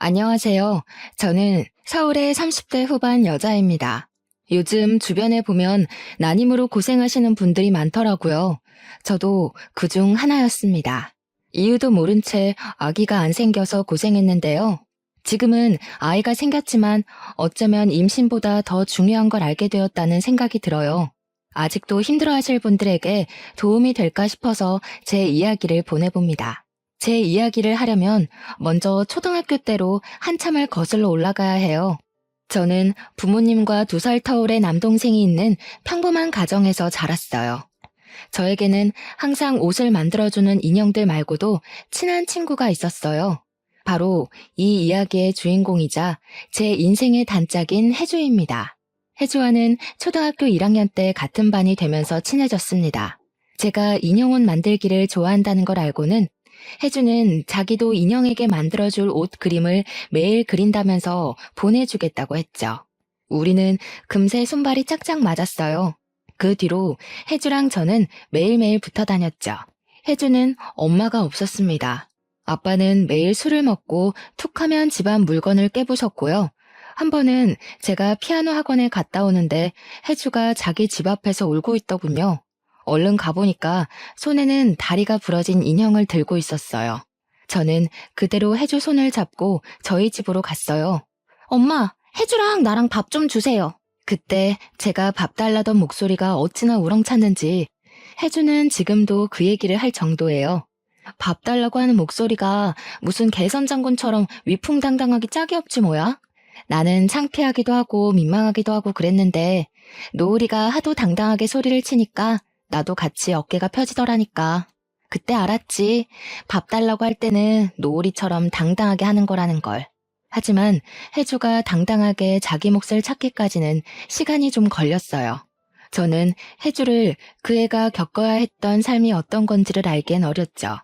안녕하세요. 저는 서울의 30대 후반 여자입니다. 요즘 주변에 보면 난임으로 고생하시는 분들이 많더라고요. 저도 그중 하나였습니다. 이유도 모른 채 아기가 안 생겨서 고생했는데요. 지금은 아이가 생겼지만 어쩌면 임신보다 더 중요한 걸 알게 되었다는 생각이 들어요. 아직도 힘들어하실 분들에게 도움이 될까 싶어서 제 이야기를 보내봅니다. 제 이야기를 하려면 먼저 초등학교 때로 한참을 거슬러 올라가야 해요. 저는 부모님과 2살 터울의 남동생이 있는 평범한 가정에서 자랐어요. 저에게는 항상 옷을 만들어주는 인형들 말고도 친한 친구가 있었어요. 바로 이 이야기의 주인공이자 제 인생의 단짝인 혜주입니다. 혜주와는 초등학교 1학년 때 같은 반이 되면서 친해졌습니다. 제가 인형옷 만들기를 좋아한다는 걸 알고는 혜주는 자기도 인형에게 만들어줄 옷 그림을 매일 그린다면서 보내주겠다고 했죠. 우리는 금세 손발이 짝짝 맞았어요. 그 뒤로 혜주랑 저는 매일매일 붙어 다녔죠. 혜주는 엄마가 없었습니다. 아빠는 매일 술을 먹고 툭 하면 집안 물건을 깨부셨고요. 한 번은 제가 피아노 학원에 갔다 오는데 혜주가 자기 집 앞에서 울고 있더군요. 얼른 가보니까 손에는 다리가 부러진 인형을 들고 있었어요. 저는 그대로 혜주 손을 잡고 저희 집으로 갔어요. 엄마, 혜주랑 나랑 밥 좀 주세요. 그때 제가 밥 달라던 목소리가 어찌나 우렁찼는지 혜주는 지금도 그 얘기를 할 정도예요. 밥 달라고 하는 목소리가 무슨 개선장군처럼 위풍당당하기 짝이 없지 뭐야? 나는 창피하기도 하고 민망하기도 하고 그랬는데 노을이가 하도 당당하게 소리를 치니까 나도 같이 어깨가 펴지더라니까. 그때 알았지. 밥 달라고 할 때는 노을이처럼 당당하게 하는 거라는 걸. 하지만 혜주가 당당하게 자기 몫을 찾기까지는 시간이 좀 걸렸어요. 저는 혜주를 그 애가 겪어야 했던 삶이 어떤 건지를 알기엔 어렸죠.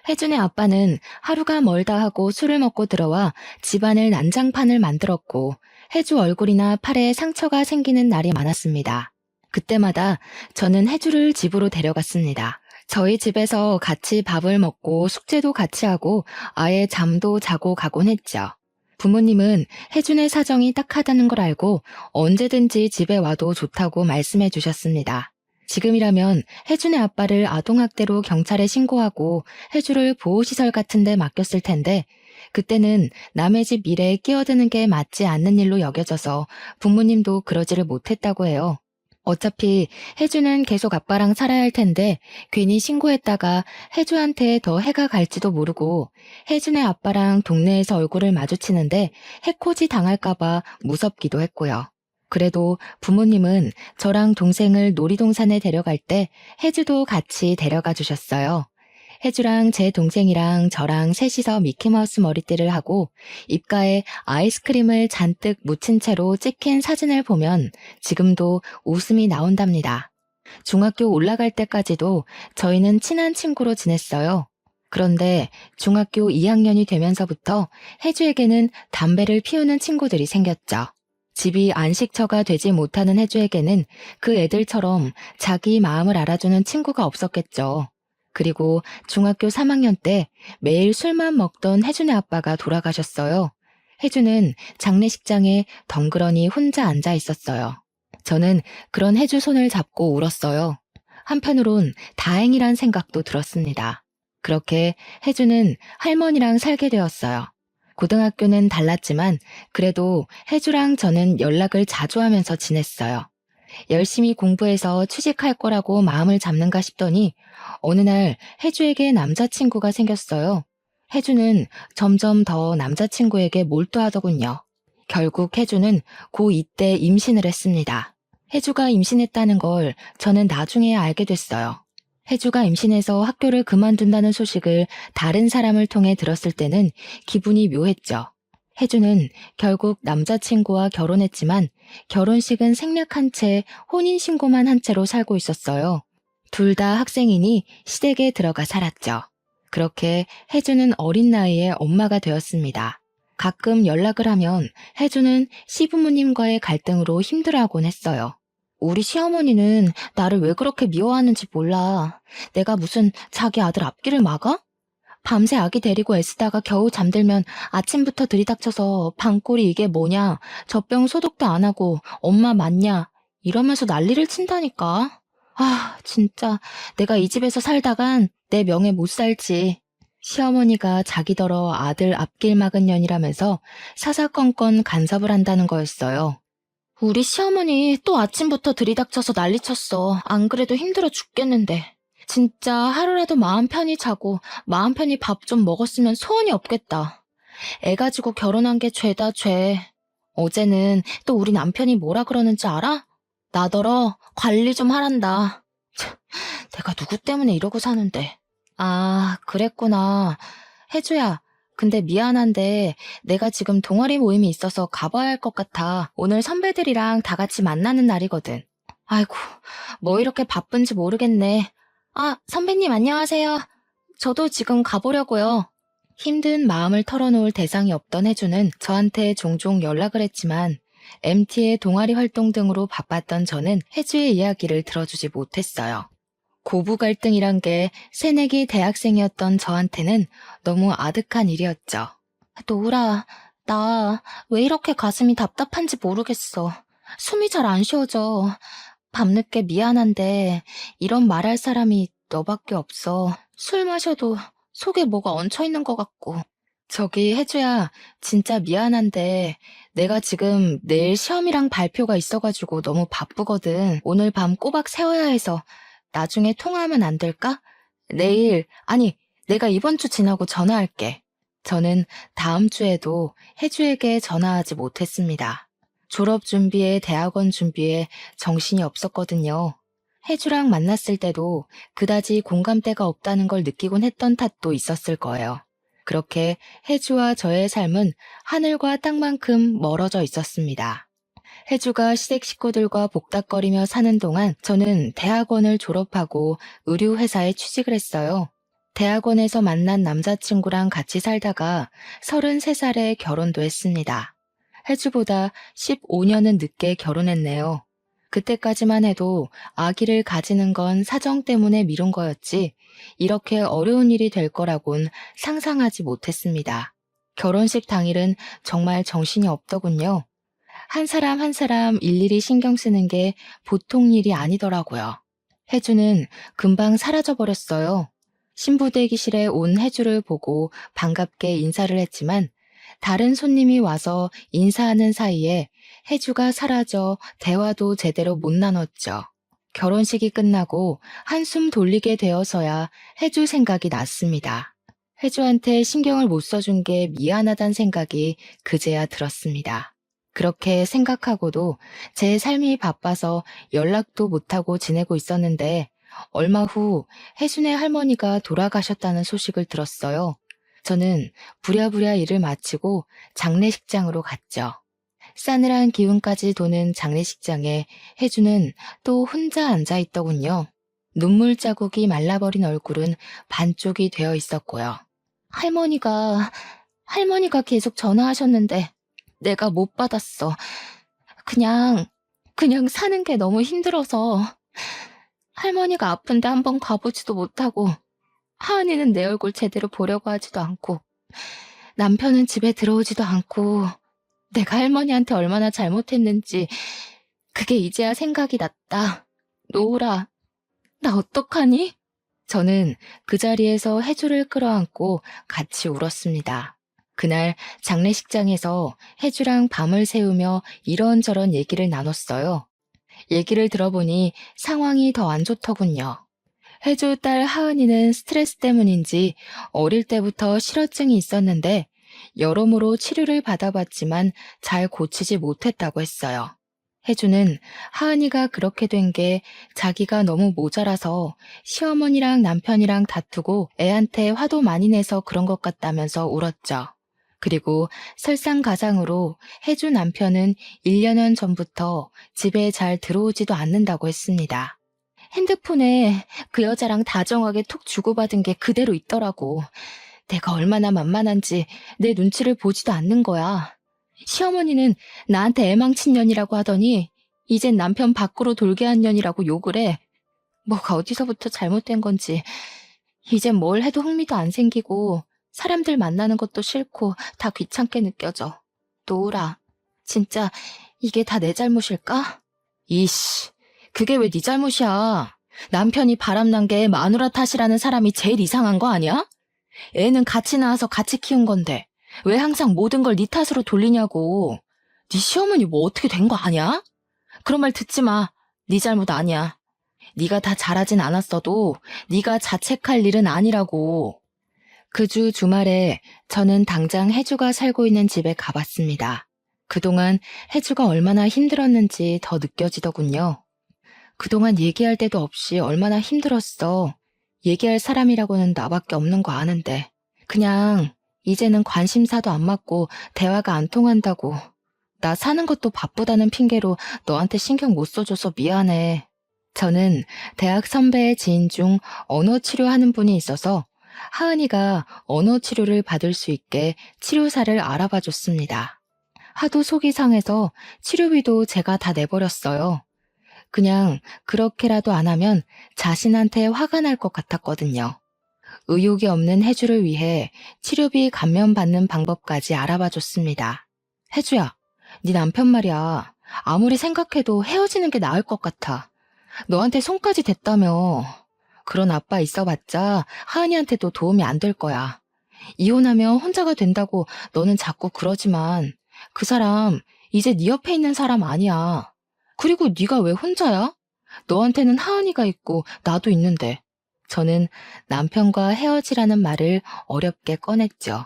혜준의 아빠는 하루가 멀다 하고 술을 먹고 들어와 집안을 난장판을 만들었고 혜주 얼굴이나 팔에 상처가 생기는 날이 많았습니다. 그때마다 저는 혜주를 집으로 데려갔습니다. 저희 집에서 같이 밥을 먹고 숙제도 같이 하고 아예 잠도 자고 가곤 했죠. 부모님은 혜준의 사정이 딱하다는 걸 알고 언제든지 집에 와도 좋다고 말씀해 주셨습니다. 지금이라면 혜준의 아빠를 아동학대로 경찰에 신고하고 혜주를 보호시설 같은 데 맡겼을 텐데 그때는 남의 집 일에 끼어드는 게 맞지 않는 일로 여겨져서 부모님도 그러지를 못했다고 해요. 어차피 혜주는 계속 아빠랑 살아야 할 텐데 괜히 신고했다가 혜주한테 더 해가 갈지도 모르고 혜준의 아빠랑 동네에서 얼굴을 마주치는데 해코지 당할까봐 무섭기도 했고요. 그래도 부모님은 저랑 동생을 놀이동산에 데려갈 때 혜주도 같이 데려가 주셨어요. 혜주랑 제 동생이랑 저랑 셋이서 미키마우스 머리띠를 하고 입가에 아이스크림을 잔뜩 묻힌 채로 찍힌 사진을 보면 지금도 웃음이 나온답니다. 중학교 올라갈 때까지도 저희는 친한 친구로 지냈어요. 그런데 중학교 2학년이 되면서부터 혜주에게는 담배를 피우는 친구들이 생겼죠. 집이 안식처가 되지 못하는 혜주에게는 그 애들처럼 자기 마음을 알아주는 친구가 없었겠죠. 그리고 중학교 3학년 때 매일 술만 먹던 혜준의 아빠가 돌아가셨어요. 혜준은 장례식장에 덩그러니 혼자 앉아 있었어요. 저는 그런 혜주 손을 잡고 울었어요. 한편으론 다행이란 생각도 들었습니다. 그렇게 혜주는 할머니랑 살게 되었어요. 고등학교는 달랐지만 그래도 혜주랑 저는 연락을 자주 하면서 지냈어요. 열심히 공부해서 취직할 거라고 마음을 잡는가 싶더니 어느 날 혜주에게 남자친구가 생겼어요. 혜주는 점점 더 남자친구에게 몰두하더군요. 결국 혜주는 고2 때 임신을 했습니다. 혜주가 임신했다는 걸 저는 나중에 알게 됐어요. 혜주가 임신해서 학교를 그만둔다는 소식을 다른 사람을 통해 들었을 때는 기분이 묘했죠. 혜주는 결국 남자친구와 결혼했지만 결혼식은 생략한 채 혼인신고만 한 채로 살고 있었어요. 둘 다 학생이니 시댁에 들어가 살았죠. 그렇게 혜주는 어린 나이에 엄마가 되었습니다. 가끔 연락을 하면 혜주는 시부모님과의 갈등으로 힘들어하곤 했어요. 우리 시어머니는 나를 왜 그렇게 미워하는지 몰라. 내가 무슨 자기 아들 앞길을 막아? 밤새 아기 데리고 애쓰다가 겨우 잠들면 아침부터 들이닥쳐서 방꼬리 이게 뭐냐, 젖병 소독도 안 하고 엄마 맞냐 이러면서 난리를 친다니까. 아, 진짜 내가 이 집에서 살다간 내 명예 못 살지. 시어머니가 자기더러 아들 앞길 막은 년이라면서 사사건건 간섭을 한다는 거였어요. 우리 시어머니 또 아침부터 들이닥쳐서 난리쳤어. 안 그래도 힘들어 죽겠는데. 진짜 하루라도 마음 편히 자고 마음 편히 밥 좀 먹었으면 소원이 없겠다. 애 가지고 결혼한 게 죄다 죄. 어제는 또 우리 남편이 뭐라 그러는지 알아? 나더러 관리 좀 하란다. 참, 내가 누구 때문에 이러고 사는데. 아, 그랬구나. 혜주야, 근데 미안한데 내가 지금 동아리 모임이 있어서 가봐야 할 것 같아. 오늘 선배들이랑 다 같이 만나는 날이거든. 아이고, 뭐 이렇게 바쁜지 모르겠네. 아, 선배님 안녕하세요. 저도 지금 가보려고요. 힘든 마음을 털어놓을 대상이 없던 혜주는 저한테 종종 연락을 했지만 MT의 동아리 활동 등으로 바빴던 저는 혜주의 이야기를 들어주지 못했어요. 고부 갈등이란 게 새내기 대학생이었던 저한테는 너무 아득한 일이었죠. 노우라, 나 왜 이렇게 가슴이 답답한지 모르겠어. 숨이 잘 안 쉬어져. 밤늦게 미안한데 이런 말할 사람이 너밖에 없어. 술 마셔도 속에 뭐가 얹혀있는 것 같고. 저기 혜주야, 진짜 미안한데 내가 지금 내일 시험이랑 발표가 있어가지고 너무 바쁘거든. 오늘 밤 꼬박 세워야 해서 나중에 통화하면 안 될까? 아니, 내가 이번 주 지나고 전화할게. 저는 다음 주에도 혜주에게 전화하지 못했습니다. 졸업 준비에 대학원 준비에 정신이 없었거든요. 혜주랑 만났을 때도 그다지 공감대가 없다는 걸 느끼곤 했던 탓도 있었을 거예요. 그렇게 혜주와 저의 삶은 하늘과 땅만큼 멀어져 있었습니다. 혜주가 시댁 식구들과 복닥거리며 사는 동안 저는 대학원을 졸업하고 의류회사에 취직을 했어요. 대학원에서 만난 남자친구랑 같이 살다가 33살에 결혼도 했습니다. 혜주보다 15년은 늦게 결혼했네요. 그때까지만 해도 아기를 가지는 건 사정 때문에 미룬 거였지 이렇게 어려운 일이 될 거라곤 상상하지 못했습니다. 결혼식 당일은 정말 정신이 없더군요. 한 사람 한 사람 일일이 신경 쓰는 게 보통 일이 아니더라고요. 혜주는 금방 사라져버렸어요. 신부 대기실에 온 혜주를 보고 반갑게 인사를 했지만 다른 손님이 와서 인사하는 사이에 혜주가 사라져 대화도 제대로 못 나눴죠. 결혼식이 끝나고 한숨 돌리게 되어서야 혜주 생각이 났습니다. 혜주한테 신경을 못 써준 게 미안하단 생각이 그제야 들었습니다. 그렇게 생각하고도 제 삶이 바빠서 연락도 못하고 지내고 있었는데 얼마 후 혜준의 할머니가 돌아가셨다는 소식을 들었어요. 저는 부랴부랴 일을 마치고 장례식장으로 갔죠. 싸늘한 기운까지 도는 장례식장에 혜주는 또 혼자 앉아있더군요. 눈물 자국이 말라버린 얼굴은 반쪽이 되어 있었고요. 할머니가 계속 전화하셨는데 내가 못 받았어. 그냥 사는 게 너무 힘들어서 할머니가 아픈데 한번 가보지도 못하고 하은이는 내 얼굴 제대로 보려고 하지도 않고 남편은 집에 들어오지도 않고 내가 할머니한테 얼마나 잘못했는지 그게 이제야 생각이 났다. 노우라, 나 어떡하니? 저는 그 자리에서 혜주를 끌어안고 같이 울었습니다. 그날 장례식장에서 혜주랑 밤을 새우며 이런저런 얘기를 나눴어요. 얘기를 들어보니 상황이 더 안 좋더군요. 혜주 딸 하은이는 스트레스 때문인지 어릴 때부터 실어증이 있었는데 여러모로 치료를 받아봤지만 잘 고치지 못했다고 했어요. 혜주는 하은이가 그렇게 된 게 자기가 너무 모자라서 시어머니랑 남편이랑 다투고 애한테 화도 많이 내서 그런 것 같다면서 울었죠. 그리고 설상가상으로 혜주 남편은 1년 전부터 집에 잘 들어오지도 않는다고 했습니다. 핸드폰에 그 여자랑 다정하게 톡 주고받은 게 그대로 있더라고. 내가 얼마나 만만한지 내 눈치를 보지도 않는 거야. 시어머니는 나한테 애망친 년이라고 하더니 이젠 남편 밖으로 돌게 한 년이라고 욕을 해. 뭐가 어디서부터 잘못된 건지 이젠 뭘 해도 흥미도 안 생기고 사람들 만나는 것도 싫고 다 귀찮게 느껴져. 노을아, 진짜 이게 다 내 잘못일까? 이씨, 그게 왜 네 잘못이야? 남편이 바람난 게 마누라 탓이라는 사람이 제일 이상한 거 아니야? 애는 같이 낳아서 같이 키운 건데 왜 항상 모든 걸 네 탓으로 돌리냐고. 네 시어머니 뭐 어떻게 된 거 아니야? 그런 말 듣지 마. 네 잘못 아니야. 네가 다 잘하진 않았어도 네가 자책할 일은 아니라고. 그 주 주말에 저는 당장 혜주가 살고 있는 집에 가봤습니다. 그동안 혜주가 얼마나 힘들었는지 더 느껴지더군요. 그동안 얘기할 데도 없이 얼마나 힘들었어. 얘기할 사람이라고는 나밖에 없는 거 아는데. 그냥 이제는 관심사도 안 맞고 대화가 안 통한다고. 나 사는 것도 바쁘다는 핑계로 너한테 신경 못 써줘서 미안해. 저는 대학 선배의 지인 중 언어 치료하는 분이 있어서 하은이가 언어 치료를 받을 수 있게 치료사를 알아봐 줬습니다. 하도 속이 상해서 치료비도 제가 다 내버렸어요. 그냥 그렇게라도 안 하면 자신한테 화가 날 것 같았거든요. 의욕이 없는 혜주를 위해 치료비 감면받는 방법까지 알아봐 줬습니다. 혜주야, 네 남편 말이야. 아무리 생각해도 헤어지는 게 나을 것 같아. 너한테 손까지 댔다며. 그런 아빠 있어봤자 하은이한테도 도움이 안 될 거야. 이혼하면 혼자가 된다고 너는 자꾸 그러지만 그 사람 이제 네 옆에 있는 사람 아니야. 그리고 네가 왜 혼자야? 너한테는 하은이가 있고 나도 있는데. 저는 남편과 헤어지라는 말을 어렵게 꺼냈죠.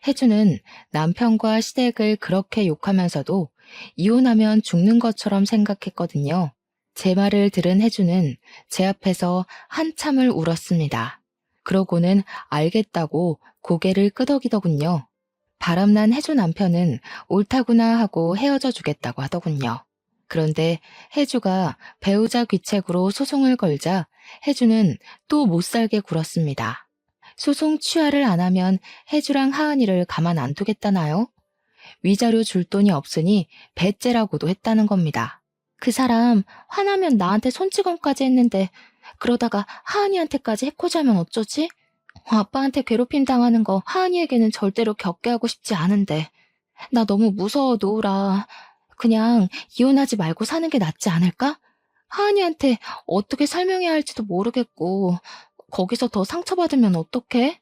혜주는 남편과 시댁을 그렇게 욕하면서도 이혼하면 죽는 것처럼 생각했거든요. 제 말을 들은 혜주는 제 앞에서 한참을 울었습니다. 그러고는 알겠다고 고개를 끄덕이더군요. 바람난 혜주 남편은 옳다구나 하고 헤어져 주겠다고 하더군요. 그런데 혜주가 배우자 귀책으로 소송을 걸자 혜주는 또 못살게 굴었습니다. 소송 취하를 안 하면 혜주랑 하은이를 가만 안 두겠다나요? 위자료 줄 돈이 없으니 배째라고도 했다는 겁니다. 그 사람 화나면 나한테 손찌검까지 했는데 그러다가 하은이한테까지 해코지하면 어쩌지? 아빠한테 괴롭힘 당하는 거 하은이에게는 절대로 겪게 하고 싶지 않은데. 나 너무 무서워, 노을아. 그냥 이혼하지 말고 사는 게 낫지 않을까? 하은이한테 어떻게 설명해야 할지도 모르겠고 거기서 더 상처받으면 어떡해?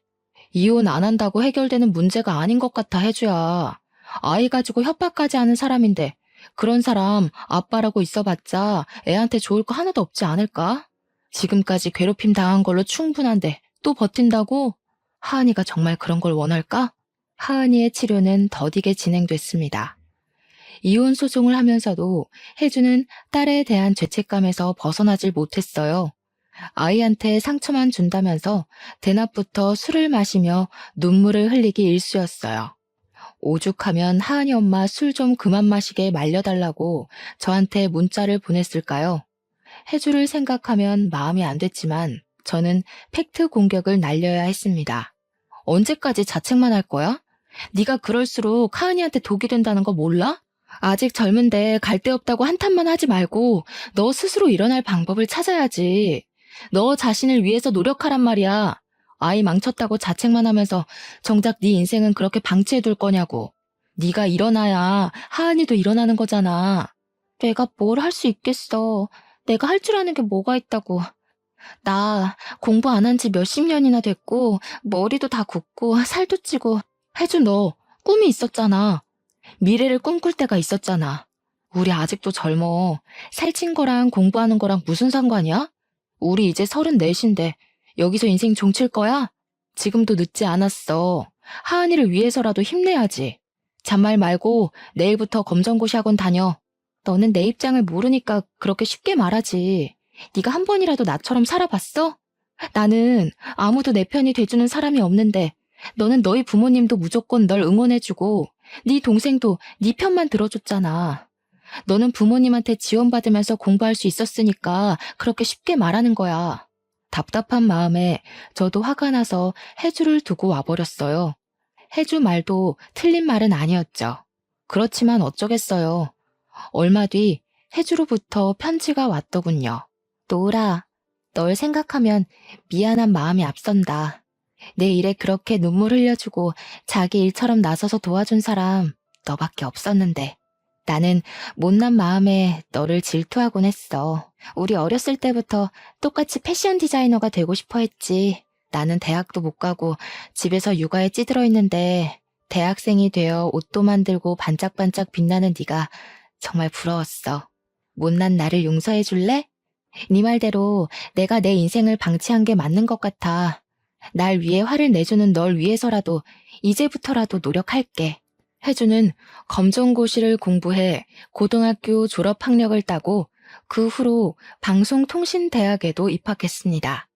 이혼 안 한다고 해결되는 문제가 아닌 것 같아, 혜주야. 아이 가지고 협박까지 하는 사람인데 그런 사람 아빠라고 있어봤자 애한테 좋을 거 하나도 없지 않을까? 지금까지 괴롭힘 당한 걸로 충분한데 또 버틴다고? 하은이가 정말 그런 걸 원할까? 하은이의 치료는 더디게 진행됐습니다. 이혼 소송을 하면서도 혜주는 딸에 대한 죄책감에서 벗어나질 못했어요. 아이한테 상처만 준다면서 대낮부터 술을 마시며 눈물을 흘리기 일쑤였어요. 오죽하면 하은이 엄마 술 좀 그만 마시게 말려달라고 저한테 문자를 보냈을까요? 혜주를 생각하면 마음이 안 됐지만 저는 팩트 공격을 날려야 했습니다. 언제까지 자책만 할 거야? 네가 그럴수록 하은이한테 독이 된다는 거 몰라? 아직 젊은데 갈 데 없다고 한탄만 하지 말고 너 스스로 일어날 방법을 찾아야지. 너 자신을 위해서 노력하란 말이야. 아이 망쳤다고 자책만 하면서 정작 네 인생은 그렇게 방치해둘 거냐고. 네가 일어나야 하은이도 일어나는 거잖아. 내가 뭘 할 수 있겠어. 내가 할 줄 아는 게 뭐가 있다고. 나 공부 안 한 지 몇십 년이나 됐고 머리도 다 굽고 살도 찌고. 혜주 너 꿈이 있었잖아. 미래를 꿈꿀 때가 있었잖아. 우리 아직도 젊어. 살찐 거랑 공부하는 거랑 무슨 상관이야? 우리 이제 34인데 여기서 인생 종칠 거야? 지금도 늦지 않았어. 하은이를 위해서라도 힘내야지. 잔말 말고 내일부터 검정고시 학원 다녀. 너는 내 입장을 모르니까 그렇게 쉽게 말하지. 네가 한 번이라도 나처럼 살아봤어? 나는 아무도 내 편이 돼주는 사람이 없는데 너는 너희 부모님도 무조건 널 응원해주고 네 동생도 네 편만 들어줬잖아. 너는 부모님한테 지원받으면서 공부할 수 있었으니까 그렇게 쉽게 말하는 거야. 답답한 마음에 저도 화가 나서 혜주를 두고 와버렸어요. 혜주 말도 틀린 말은 아니었죠. 그렇지만 어쩌겠어요. 얼마 뒤 혜주로부터 편지가 왔더군요. 노을아, 널 생각하면 미안한 마음이 앞선다. 내 일에 그렇게 눈물 흘려주고 자기 일처럼 나서서 도와준 사람 너밖에 없었는데. 나는 못난 마음에 너를 질투하곤 했어. 우리 어렸을 때부터 똑같이 패션 디자이너가 되고 싶어 했지. 나는 대학도 못 가고 집에서 육아에 찌들어 있는데 대학생이 되어 옷도 만들고 반짝반짝 빛나는 네가 정말 부러웠어. 못난 나를 용서해 줄래? 네 말대로 내가 내 인생을 방치한 게 맞는 것 같아. 날 위해 화를 내주는 널 위해서라도 이제부터라도 노력할게. 혜주는 검정고시를 공부해 고등학교 졸업학력을 따고 그 후로 방송통신대학에도 입학했습니다.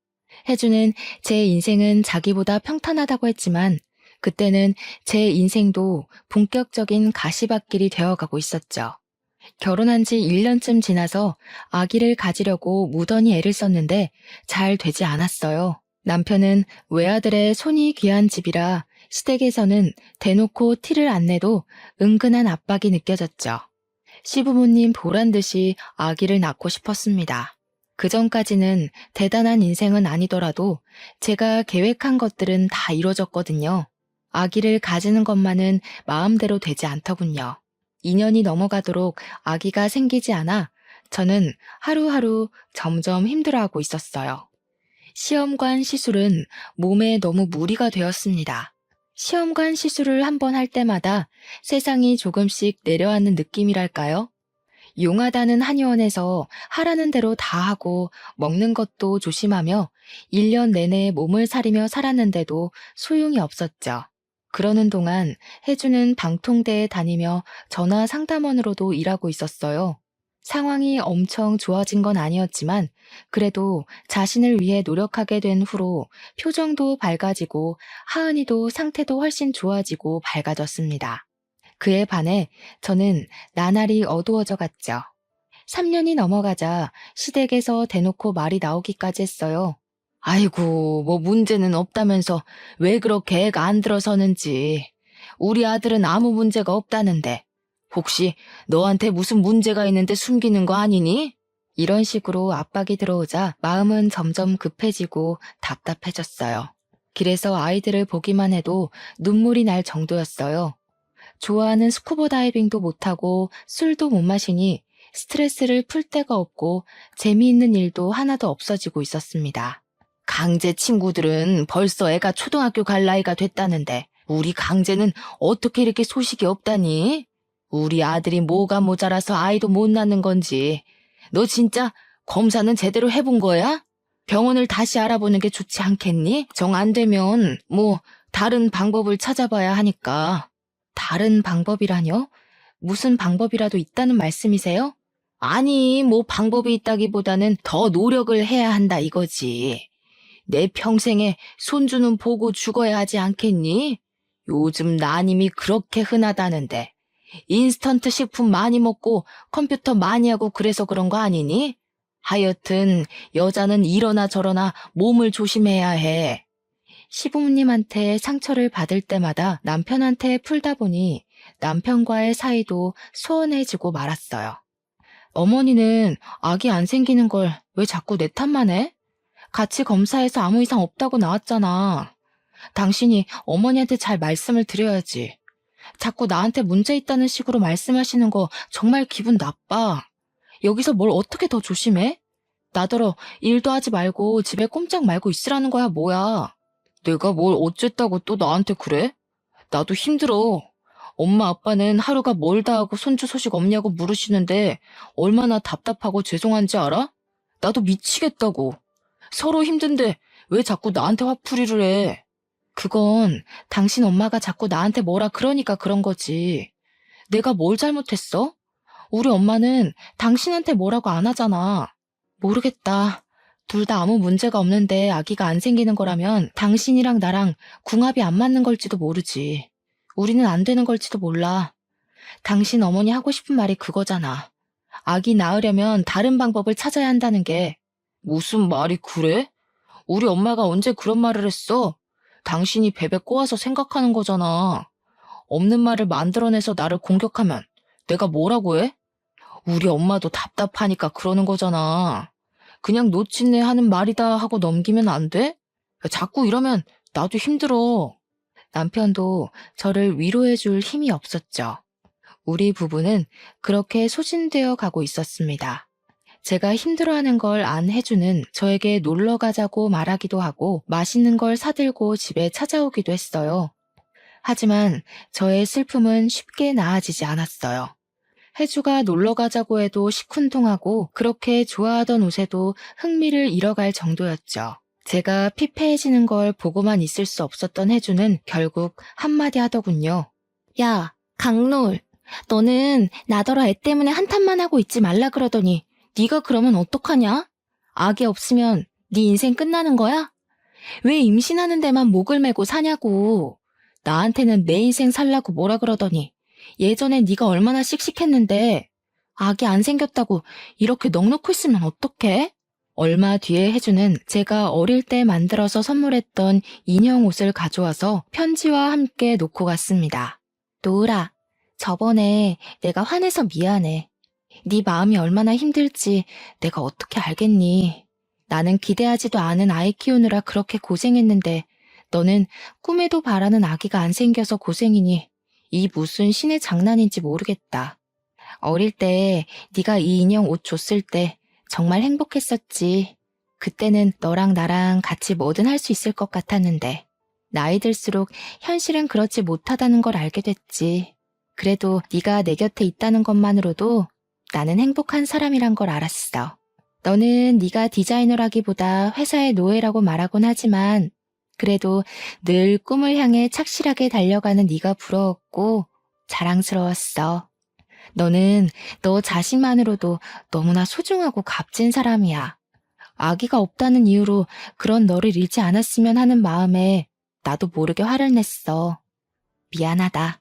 혜주는 제 인생은 자기보다 평탄하다고 했지만 그때는 제 인생도 본격적인 가시밭길이 되어가고 있었죠. 결혼한 지 1년쯤 지나서 아기를 가지려고 무던히 애를 썼는데 잘 되지 않았어요. 남편은 외아들의 손이 귀한 집이라 시댁에서는 대놓고 티를 안 내도 은근한 압박이 느껴졌죠. 시부모님 보란 듯이 아기를 낳고 싶었습니다. 그 전까지는 대단한 인생은 아니더라도 제가 계획한 것들은 다 이루어졌거든요. 아기를 가지는 것만은 마음대로 되지 않더군요. 2년이 넘어가도록 아기가 생기지 않아 저는 하루하루 점점 힘들어하고 있었어요. 시험관 시술은 몸에 너무 무리가 되었습니다. 시험관 시술을 한 번 할 때마다 세상이 조금씩 내려앉는 느낌이랄까요? 용하다는 한의원에서 하라는 대로 다 하고 먹는 것도 조심하며 1년 내내 몸을 사리며 살았는데도 소용이 없었죠. 그러는 동안 혜주는 방통대에 다니며 전화 상담원으로도 일하고 있었어요. 상황이 엄청 좋아진 건 아니었지만 그래도 자신을 위해 노력하게 된 후로 표정도 밝아지고 하은이도 상태도 훨씬 좋아지고 밝아졌습니다. 그에 반해 저는 나날이 어두워져 갔죠. 3년이 넘어가자 시댁에서 대놓고 말이 나오기까지 했어요. 아이고, 뭐 문제는 없다면서 왜 그렇게 애가 안 들어서는지. 우리 아들은 아무 문제가 없다는데 혹시 너한테 무슨 문제가 있는데 숨기는 거 아니니? 이런 식으로 압박이 들어오자 마음은 점점 급해지고 답답해졌어요. 길에서 아이들을 보기만 해도 눈물이 날 정도였어요. 좋아하는 스쿠버 다이빙도 못하고 술도 못 마시니 스트레스를 풀 데가 없고 재미있는 일도 하나도 없어지고 있었습니다. 강제 친구들은 벌써 애가 초등학교 갈 나이가 됐다는데 우리 강제는 어떻게 이렇게 소식이 없다니? 우리 아들이 뭐가 모자라서 아이도 못 낳는 건지. 너 진짜 검사는 제대로 해본 거야? 병원을 다시 알아보는 게 좋지 않겠니? 정 안 되면 뭐 다른 방법을 찾아봐야 하니까. 다른 방법이라뇨? 무슨 방법이라도 있다는 말씀이세요? 아니, 뭐 방법이 있다기보다는 더 노력을 해야 한다 이거지. 내 평생에 손주는 보고 죽어야 하지 않겠니? 요즘 난임이 그렇게 흔하다는데 인스턴트 식품 많이 먹고 컴퓨터 많이 하고 그래서 그런 거 아니니? 하여튼 여자는 이러나 저러나 몸을 조심해야 해. 시부모님한테 상처를 받을 때마다 남편한테 풀다 보니 남편과의 사이도 소원해지고 말았어요. 어머니는 아기 안 생기는 걸 왜 자꾸 내 탓만 해? 같이 검사해서 아무 이상 없다고 나왔잖아. 당신이 어머니한테 잘 말씀을 드려야지. 자꾸 나한테 문제 있다는 식으로 말씀하시는 거 정말 기분 나빠. 여기서 뭘 어떻게 더 조심해? 나더러 일도 하지 말고 집에 꼼짝 말고 있으라는 거야 뭐야. 내가 뭘 어쨌다고 또 나한테 그래? 나도 힘들어. 엄마 아빠는 하루가 멀다 하고 손주 소식 없냐고 물으시는데 얼마나 답답하고 죄송한지 알아? 나도 미치겠다고. 서로 힘든데 왜 자꾸 나한테 화풀이를 해? 그건 당신 엄마가 자꾸 나한테 뭐라 그러니까 그런 거지. 내가 뭘 잘못했어? 우리 엄마는 당신한테 뭐라고 안 하잖아. 모르겠다. 둘 다 아무 문제가 없는데 아기가 안 생기는 거라면 당신이랑 나랑 궁합이 안 맞는 걸지도 모르지. 우리는 안 되는 걸지도 몰라. 당신 어머니 하고 싶은 말이 그거잖아. 아기 낳으려면 다른 방법을 찾아야 한다는 게. 무슨 말이 그래? 우리 엄마가 언제 그런 말을 했어? 당신이 베베 꼬아서 생각하는 거잖아. 없는 말을 만들어내서 나를 공격하면 내가 뭐라고 해? 우리 엄마도 답답하니까 그러는 거잖아. 그냥 놓친네 하는 말이다 하고 넘기면 안 돼? 자꾸 이러면 나도 힘들어. 남편도 저를 위로해줄 힘이 없었죠. 우리 부부는 그렇게 소진되어 가고 있었습니다. 제가 힘들어하는 걸 안 해주는 저에게 놀러 가자고 말하기도 하고 맛있는 걸 사들고 집에 찾아오기도 했어요. 하지만 저의 슬픔은 쉽게 나아지지 않았어요. 혜주가 놀러 가자고 해도 시큰둥하고 그렇게 좋아하던 옷에도 흥미를 잃어갈 정도였죠. 제가 피폐해지는 걸 보고만 있을 수 없었던 혜주는 결국 한마디 하더군요. 야, 강놀, 너는 나더러 애 때문에 한탄만 하고 있지 말라 그러더니 네가 그러면 어떡하냐? 아기 없으면 네 인생 끝나는 거야? 왜 임신하는 데만 목을 메고 사냐고. 나한테는 내 인생 살라고 뭐라 그러더니 예전에 네가 얼마나 씩씩했는데 아기 안 생겼다고 이렇게 넋놓고 있으면 어떡해? 얼마 뒤에 혜주는 제가 어릴 때 만들어서 선물했던 인형 옷을 가져와서 편지와 함께 놓고 갔습니다. 노으라, 저번에 내가 화내서 미안해. 네 마음이 얼마나 힘들지 내가 어떻게 알겠니? 나는 기대하지도 않은 아이 키우느라 그렇게 고생했는데 너는 꿈에도 바라는 아기가 안 생겨서 고생이니 이 무슨 신의 장난인지 모르겠다. 어릴 때 네가 이 인형 옷 줬을 때 정말 행복했었지. 그때는 너랑 나랑 같이 뭐든 할 수 있을 것 같았는데 나이 들수록 현실은 그렇지 못하다는 걸 알게 됐지. 그래도 네가 내 곁에 있다는 것만으로도 나는 행복한 사람이란 걸 알았어. 너는 네가 디자이너라기보다 회사의 노예라고 말하곤 하지만 그래도 늘 꿈을 향해 착실하게 달려가는 네가 부러웠고 자랑스러웠어. 너는 너 자신만으로도 너무나 소중하고 값진 사람이야. 아기가 없다는 이유로 그런 너를 잃지 않았으면 하는 마음에 나도 모르게 화를 냈어. 미안하다.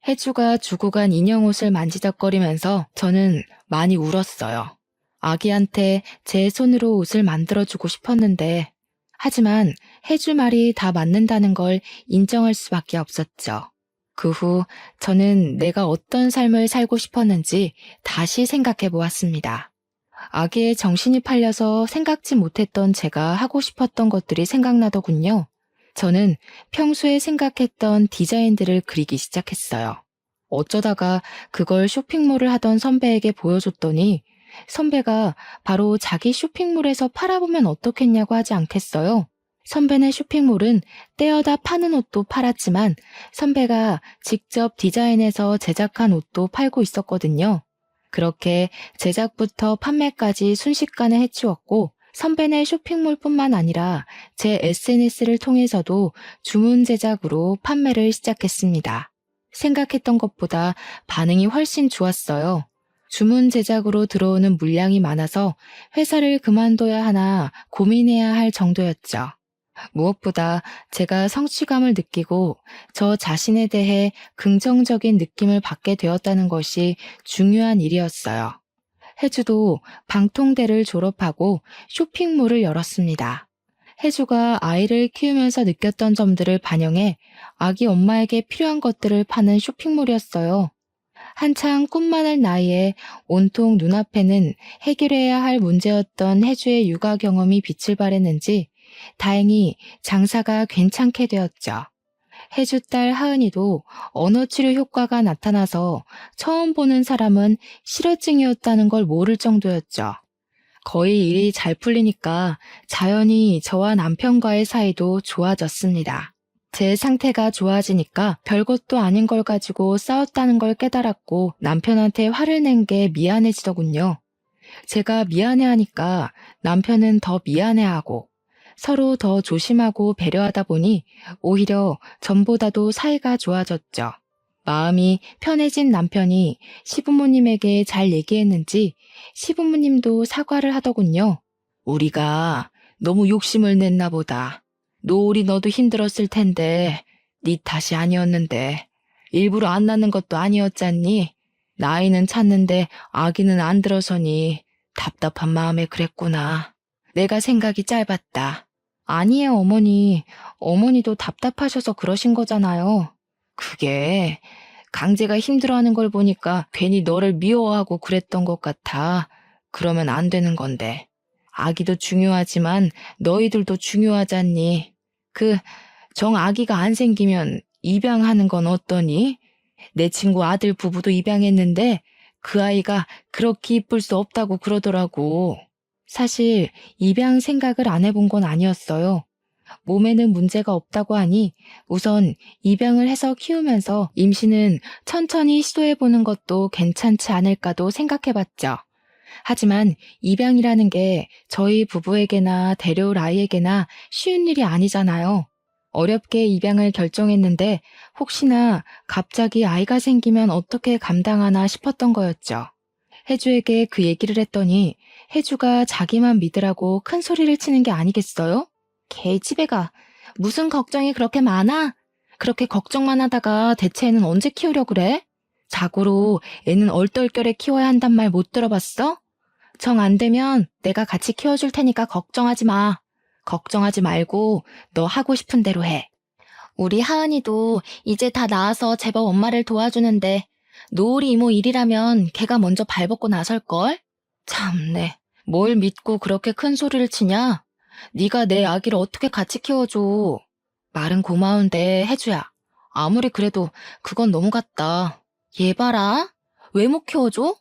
혜주가 주고 간 인형 옷을 만지작거리면서 저는 많이 울었어요. 아기한테 제 손으로 옷을 만들어주고 싶었는데 하지만 혜주 말이 다 맞는다는 걸 인정할 수밖에 없었죠. 그 후 저는 내가 어떤 삶을 살고 싶었는지 다시 생각해 보았습니다. 아기의 정신이 팔려서 생각지 못했던 제가 하고 싶었던 것들이 생각나더군요. 저는 평소에 생각했던 디자인들을 그리기 시작했어요. 어쩌다가 그걸 쇼핑몰을 하던 선배에게 보여줬더니 선배가 바로 자기 쇼핑몰에서 팔아보면 어떻겠냐고 하지 않겠어요? 선배네 쇼핑몰은 떼어다 파는 옷도 팔았지만 선배가 직접 디자인해서 제작한 옷도 팔고 있었거든요. 그렇게 제작부터 판매까지 순식간에 해치웠고 선배네 쇼핑몰뿐만 아니라 제 SNS를 통해서도 주문 제작으로 판매를 시작했습니다. 생각했던 것보다 반응이 훨씬 좋았어요. 주문 제작으로 들어오는 물량이 많아서 회사를 그만둬야 하나 고민해야 할 정도였죠. 무엇보다 제가 성취감을 느끼고 저 자신에 대해 긍정적인 느낌을 받게 되었다는 것이 중요한 일이었어요. 혜주도 방통대를 졸업하고 쇼핑몰을 열었습니다. 혜주가 아이를 키우면서 느꼈던 점들을 반영해 아기 엄마에게 필요한 것들을 파는 쇼핑몰이었어요. 한창 꿈 많을 나이에 온통 눈앞에는 해결해야 할 문제였던 혜주의 육아 경험이 빛을 발했는지 다행히 장사가 괜찮게 되었죠. 혜주 딸 하은이도 언어치료 효과가 나타나서 처음 보는 사람은 실어증이었다는 걸 모를 정도였죠. 거의 일이 잘 풀리니까 자연히 저와 남편과의 사이도 좋아졌습니다. 제 상태가 좋아지니까 별것도 아닌 걸 가지고 싸웠다는 걸 깨달았고 남편한테 화를 낸 게 미안해지더군요. 제가 미안해하니까 남편은 더 미안해하고 서로 더 조심하고 배려하다 보니 오히려 전보다도 사이가 좋아졌죠. 마음이 편해진 남편이 시부모님에게 잘 얘기했는지 시부모님도 사과를 하더군요. 우리가 너무 욕심을 냈나 보다. 노을이 너도 힘들었을 텐데 네 탓이 아니었는데 일부러 안 낳는 것도 아니었잖니. 나이는 찼는데 아기는 안 들어서니 답답한 마음에 그랬구나. 내가 생각이 짧았다. 아니에요, 어머니. 어머니도 답답하셔서 그러신 거잖아요. 그게 강제가 힘들어하는 걸 보니까 괜히 너를 미워하고 그랬던 것 같아. 그러면 안 되는 건데. 아기도 중요하지만 너희들도 중요하잖니. 정 아기가 안 생기면 입양하는 건 어떠니? 내 친구 아들 부부도 입양했는데 그 아이가 그렇게 이쁠 수 없다고 그러더라고. 사실 입양 생각을 안 해본 건 아니었어요. 몸에는 문제가 없다고 하니 우선 입양을 해서 키우면서 임신은 천천히 시도해보는 것도 괜찮지 않을까도 생각해봤죠. 하지만 입양이라는 게 저희 부부에게나 데려올 아이에게나 쉬운 일이 아니잖아요. 어렵게 입양을 결정했는데 혹시나 갑자기 아이가 생기면 어떻게 감당하나 싶었던 거였죠. 혜주에게 그 얘기를 했더니 혜주가 자기만 믿으라고 큰 소리를 치는 게 아니겠어요? 개집애가 무슨 걱정이 그렇게 많아? 그렇게 걱정만 하다가 대체 애는 언제 키우려 그래? 자고로 애는 얼떨결에 키워야 한단 말 못 들어봤어? 정 안 되면 내가 같이 키워줄 테니까 걱정하지 마. 걱정하지 말고 너 하고 싶은 대로 해. 우리 하은이도 이제 다 나아서 제법 엄마를 도와주는데 노을이 이모 일이라면 걔가 먼저 발벗고 나설걸? 참네. 뭘 믿고 그렇게 큰 소리를 치냐? 네가 내 아기를 어떻게 같이 키워줘. 말은 고마운데 혜주야. 아무리 그래도 그건 너무 같다. 얘 봐라. 왜 못 키워줘?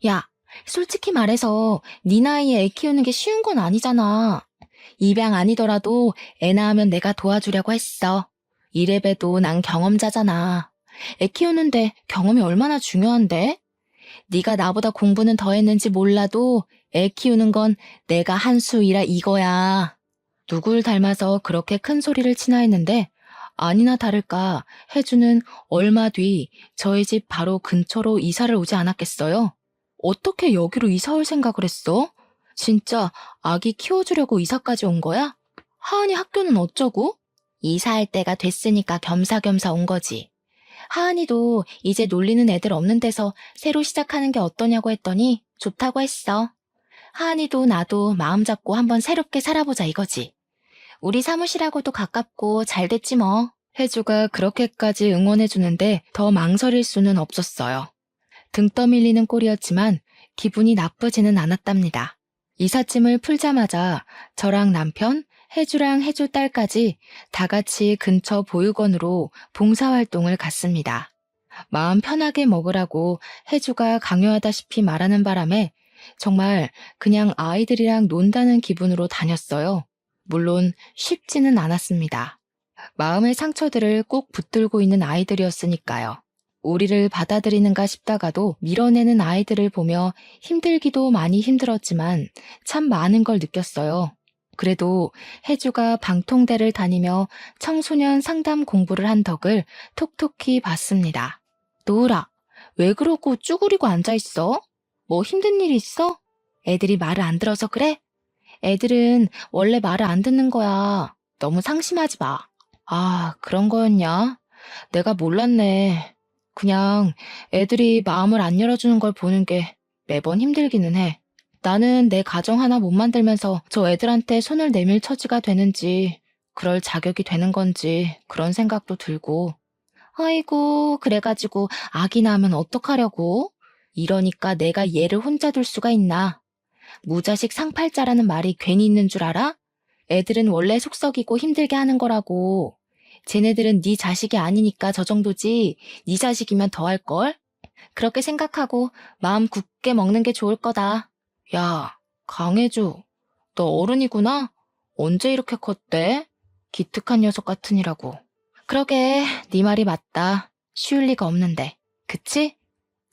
야, 솔직히 말해서 네 나이에 애 키우는 게 쉬운 건 아니잖아. 입양 아니더라도 애 낳으면 내가 도와주려고 했어. 이래봬도 난 경험자잖아. 애 키우는데 경험이 얼마나 중요한데? 네가 나보다 공부는 더 했는지 몰라도 애 키우는 건 내가 한 수이라 이거야. 누굴 닮아서 그렇게 큰 소리를 치나 했는데 아니나 다를까 혜주는 얼마 뒤 저희 집 바로 근처로 이사를 오지 않았겠어요? 어떻게 여기로 이사 올 생각을 했어? 진짜 아기 키워주려고 이사까지 온 거야? 하은이 학교는 어쩌고? 이사할 때가 됐으니까 겸사겸사 온 거지. 하은이도 이제 놀리는 애들 없는 데서 새로 시작하는 게 어떠냐고 했더니 좋다고 했어. 하은이도 나도 마음 잡고 한번 새롭게 살아보자 이거지. 우리 사무실하고도 가깝고 잘 됐지 뭐. 혜주가 그렇게까지 응원해주는데 더 망설일 수는 없었어요. 등 떠밀리는 꼴이었지만 기분이 나쁘지는 않았답니다. 이삿짐을 풀자마자 저랑 남편, 혜주랑 혜주 딸까지 다 같이 근처 보육원으로 봉사활동을 갔습니다. 마음 편하게 먹으라고 혜주가 강요하다시피 말하는 바람에 정말 그냥 아이들이랑 논다는 기분으로 다녔어요. 물론 쉽지는 않았습니다. 마음의 상처들을 꼭 붙들고 있는 아이들이었으니까요. 우리를 받아들이는가 싶다가도 밀어내는 아이들을 보며 힘들기도 많이 힘들었지만 참 많은 걸 느꼈어요. 그래도 혜주가 방통대를 다니며 청소년 상담 공부를 한 덕을 톡톡히 봤습니다. 노을아, 왜 그러고 쭈그리고 앉아있어? 뭐 힘든 일 있어? 애들이 말을 안 들어서 그래? 애들은 원래 말을 안 듣는 거야. 너무 상심하지 마. 아, 그런 거였냐? 내가 몰랐네. 그냥 애들이 마음을 안 열어주는 걸 보는 게 매번 힘들기는 해. 나는 내 가정 하나 못 만들면서 저 애들한테 손을 내밀 처지가 되는지, 그럴 자격이 되는 건지 그런 생각도 들고. 아이고, 그래가지고 아기 낳으면 어떡하려고? 이러니까 내가 얘를 혼자 둘 수가 있나? 무자식 상팔자라는 말이 괜히 있는 줄 알아? 애들은 원래 속썩이고 힘들게 하는 거라고. 쟤네들은 네 자식이 아니니까 저 정도지 네 자식이면 더 할걸? 그렇게 생각하고 마음 굳게 먹는 게 좋을 거다. 야, 강혜주, 너 어른이구나? 언제 이렇게 컸대? 기특한 녀석 같으니라고. 그러게, 네 말이 맞다. 쉬울 리가 없는데. 그치?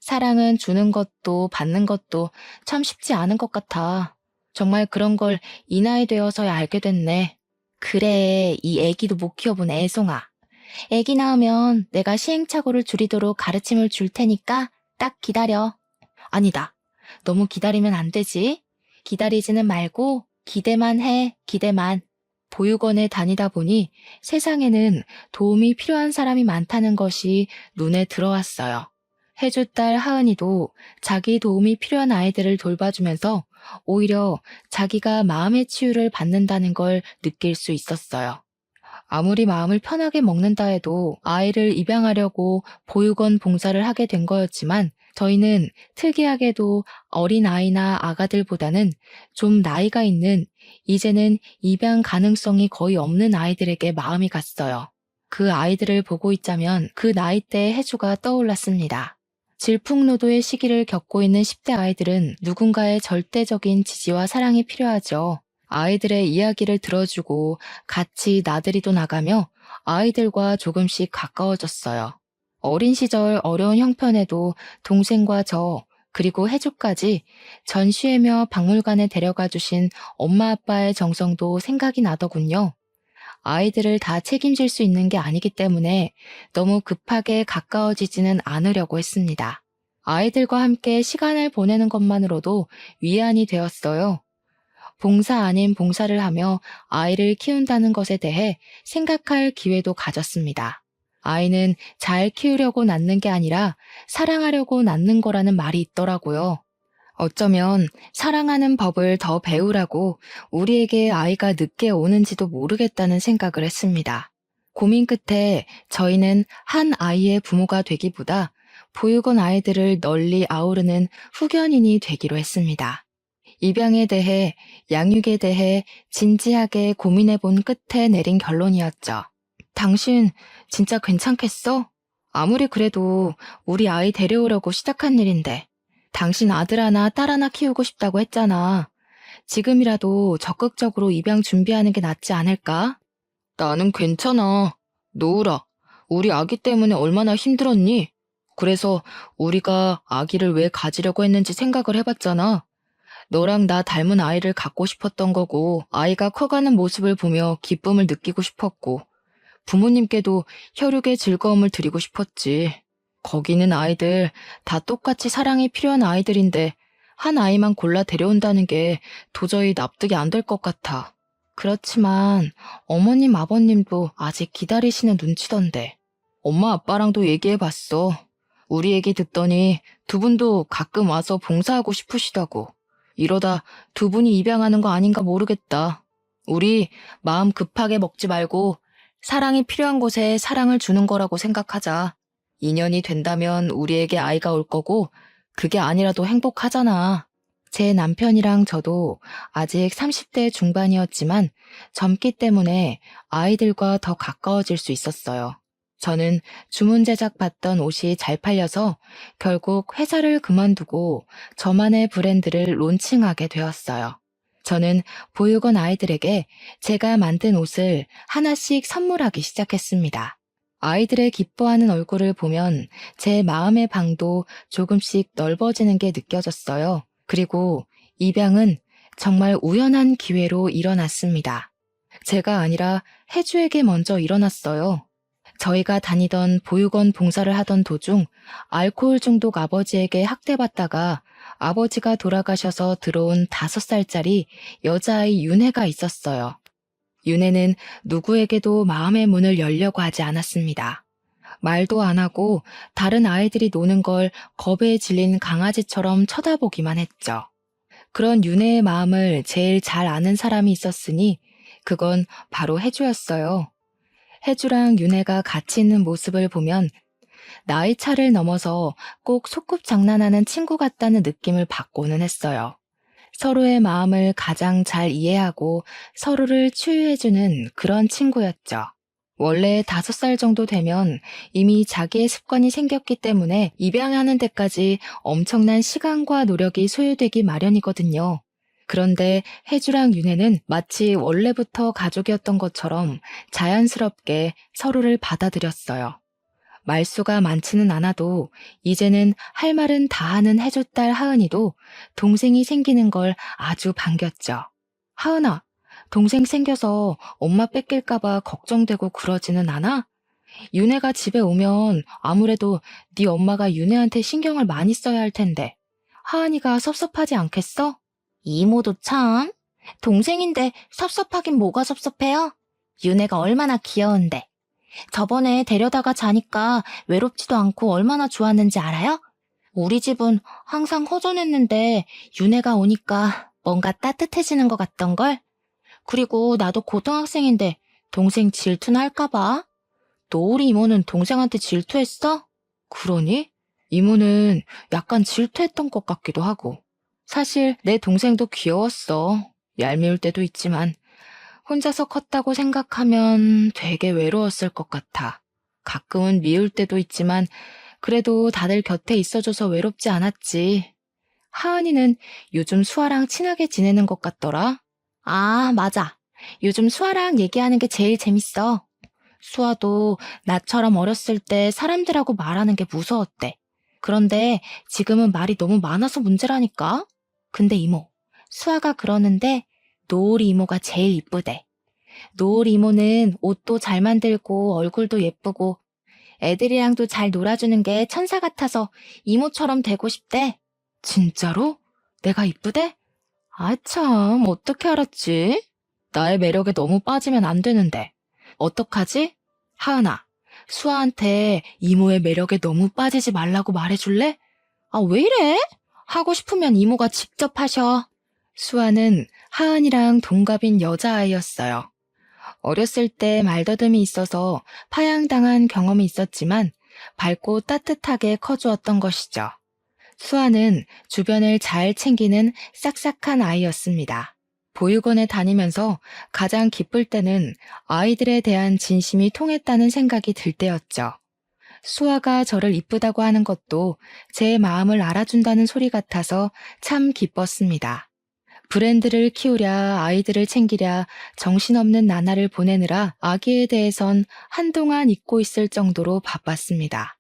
사랑은 주는 것도 받는 것도 참 쉽지 않은 것 같아. 정말 그런 걸 이 나이 되어서야 알게 됐네. 그래, 이 애기도 못 키워본 애송아. 애기 낳으면 내가 시행착오를 줄이도록 가르침을 줄 테니까 딱 기다려. 아니다. 너무 기다리면 안 되지. 기다리지는 말고 기대만 해, 기대만. 보육원에 다니다 보니 세상에는 도움이 필요한 사람이 많다는 것이 눈에 들어왔어요. 혜주 딸 하은이도 자기 도움이 필요한 아이들을 돌봐주면서 오히려 자기가 마음의 치유를 받는다는 걸 느낄 수 있었어요. 아무리 마음을 편하게 먹는다 해도 아이를 입양하려고 보육원 봉사를 하게 된 거였지만 저희는 특이하게도 어린아이나 아가들보다는 좀 나이가 있는, 이제는 입양 가능성이 거의 없는 아이들에게 마음이 갔어요. 그 아이들을 보고 있자면 그 나이대의 해주가 떠올랐습니다. 질풍노도의 시기를 겪고 있는 10대 아이들은 누군가의 절대적인 지지와 사랑이 필요하죠. 아이들의 이야기를 들어주고 같이 나들이도 나가며 아이들과 조금씩 가까워졌어요. 어린 시절 어려운 형편에도 동생과 저, 그리고 해주까지 전시회며 박물관에 데려가 주신 엄마 아빠의 정성도 생각이 나더군요. 아이들을 다 책임질 수 있는 게 아니기 때문에 너무 급하게 가까워지지는 않으려고 했습니다. 아이들과 함께 시간을 보내는 것만으로도 위안이 되었어요. 봉사 아닌 봉사를 하며 아이를 키운다는 것에 대해 생각할 기회도 가졌습니다. 아이는 잘 키우려고 낳는 게 아니라 사랑하려고 낳는 거라는 말이 있더라고요. 어쩌면 사랑하는 법을 더 배우라고 우리에게 아이가 늦게 오는지도 모르겠다는 생각을 했습니다. 고민 끝에 저희는 한 아이의 부모가 되기보다 보육원 아이들을 널리 아우르는 후견인이 되기로 했습니다. 입양에 대해, 양육에 대해 진지하게 고민해 본 끝에 내린 결론이었죠. 당신 진짜 괜찮겠어? 아무리 그래도 우리 아이 데려오려고 시작한 일인데. 당신 아들 하나 딸 하나 키우고 싶다고 했잖아. 지금이라도 적극적으로 입양 준비하는 게 낫지 않을까? 나는 괜찮아. 노우라, 우리 아기 때문에 얼마나 힘들었니? 그래서 우리가 아기를 왜 가지려고 했는지 생각을 해봤잖아. 너랑 나 닮은 아이를 갖고 싶었던 거고, 아이가 커가는 모습을 보며 기쁨을 느끼고 싶었고, 부모님께도 혈육의 즐거움을 드리고 싶었지. 거기 있는 아이들 다 똑같이 사랑이 필요한 아이들인데 한 아이만 골라 데려온다는 게 도저히 납득이 안 될 것 같아. 그렇지만 어머님 아버님도 아직 기다리시는 눈치던데. 엄마 아빠랑도 얘기해봤어. 우리 얘기 듣더니 두 분도 가끔 와서 봉사하고 싶으시다고. 이러다 두 분이 입양하는 거 아닌가 모르겠다. 우리 마음 급하게 먹지 말고 사랑이 필요한 곳에 사랑을 주는 거라고 생각하자. 인연이 된다면 우리에게 아이가 올 거고 그게 아니라도 행복하잖아. 제 남편이랑 저도 아직 30대 중반이었지만 젊기 때문에 아이들과 더 가까워질 수 있었어요. 저는 주문 제작 받던 옷이 잘 팔려서 결국 회사를 그만두고 저만의 브랜드를 론칭하게 되었어요. 저는 보육원 아이들에게 제가 만든 옷을 하나씩 선물하기 시작했습니다. 아이들의 기뻐하는 얼굴을 보면 제 마음의 방도 조금씩 넓어지는 게 느껴졌어요. 그리고 입양은 정말 우연한 기회로 일어났습니다. 제가 아니라 혜주에게 먼저 일어났어요. 저희가 다니던 보육원 봉사를 하던 도중 알코올 중독 아버지에게 학대받다가 아버지가 돌아가셔서 들어온 5살짜리 여자아이 윤혜가 있었어요. 윤혜는 누구에게도 마음의 문을 열려고 하지 않았습니다. 말도 안 하고 다른 아이들이 노는 걸 겁에 질린 강아지처럼 쳐다보기만 했죠. 그런 윤혜의 마음을 제일 잘 아는 사람이 있었으니 그건 바로 혜주였어요. 혜주랑 윤혜가 같이 있는 모습을 보면 나이 차를 넘어서 꼭 소꿉장난하는 친구 같다는 느낌을 받고는 했어요. 서로의 마음을 가장 잘 이해하고 서로를 치유해주는 그런 친구였죠. 원래 5살 정도 되면 이미 자기의 습관이 생겼기 때문에 입양하는 데까지 엄청난 시간과 노력이 소요되기 마련이거든요. 그런데 혜주랑 윤혜는 마치 원래부터 가족이었던 것처럼 자연스럽게 서로를 받아들였어요. 말수가 많지는 않아도 이제는 할 말은 다 하는 혜주 딸 하은이도 동생이 생기는 걸 아주 반겼죠. 하은아, 동생 생겨서 엄마 뺏길까봐 걱정되고 그러지는 않아? 윤혜가 집에 오면 아무래도 네 엄마가 윤혜한테 신경을 많이 써야 할 텐데 하은이가 섭섭하지 않겠어? 이모도 참. 동생인데 섭섭하긴 뭐가 섭섭해요? 윤혜가 얼마나 귀여운데. 저번에 데려다가 자니까 외롭지도 않고 얼마나 좋았는지 알아요? 우리 집은 항상 허전했는데 윤혜가 오니까 뭔가 따뜻해지는 것 같던걸? 그리고 나도 고등학생인데 동생 질투나 할까봐? 노우리 이모는 동생한테 질투했어? 그러니? 이모는 약간 질투했던 것 같기도 하고. 사실 내 동생도 귀여웠어. 얄미울 때도 있지만 혼자서 컸다고 생각하면 되게 외로웠을 것 같아. 가끔은 미울 때도 있지만 그래도 다들 곁에 있어줘서 외롭지 않았지. 하은이는 요즘 수아랑 친하게 지내는 것 같더라. 아, 맞아. 요즘 수아랑 얘기하는 게 제일 재밌어. 수아도 나처럼 어렸을 때 사람들하고 말하는 게 무서웠대. 그런데 지금은 말이 너무 많아서 문제라니까? 근데 이모, 수아가 그러는데 노을이 이모가 제일 이쁘대. 노을이 이모는 옷도 잘 만들고 얼굴도 예쁘고 애들이랑도 잘 놀아주는 게 천사 같아서 이모처럼 되고 싶대. 진짜로? 내가 이쁘대? 아, 참, 어떻게 알았지? 나의 매력에 너무 빠지면 안 되는데. 어떡하지? 하은아, 수아한테 이모의 매력에 너무 빠지지 말라고 말해줄래? 아, 왜 이래? 하고 싶으면 이모가 직접 하셔. 수아는 하은이랑 동갑인 여자아이였어요. 어렸을 때 말더듬이 있어서 파양당한 경험이 있었지만 밝고 따뜻하게 커주었던 것이죠. 수아는 주변을 잘 챙기는 싹싹한 아이였습니다. 보육원에 다니면서 가장 기쁠 때는 아이들에 대한 진심이 통했다는 생각이 들 때였죠. 수아가 저를 이쁘다고 하는 것도 제 마음을 알아준다는 소리 같아서 참 기뻤습니다. 브랜드를 키우랴 아이들을 챙기랴 정신없는 나날을 보내느라 아기에 대해선 한동안 잊고 있을 정도로 바빴습니다.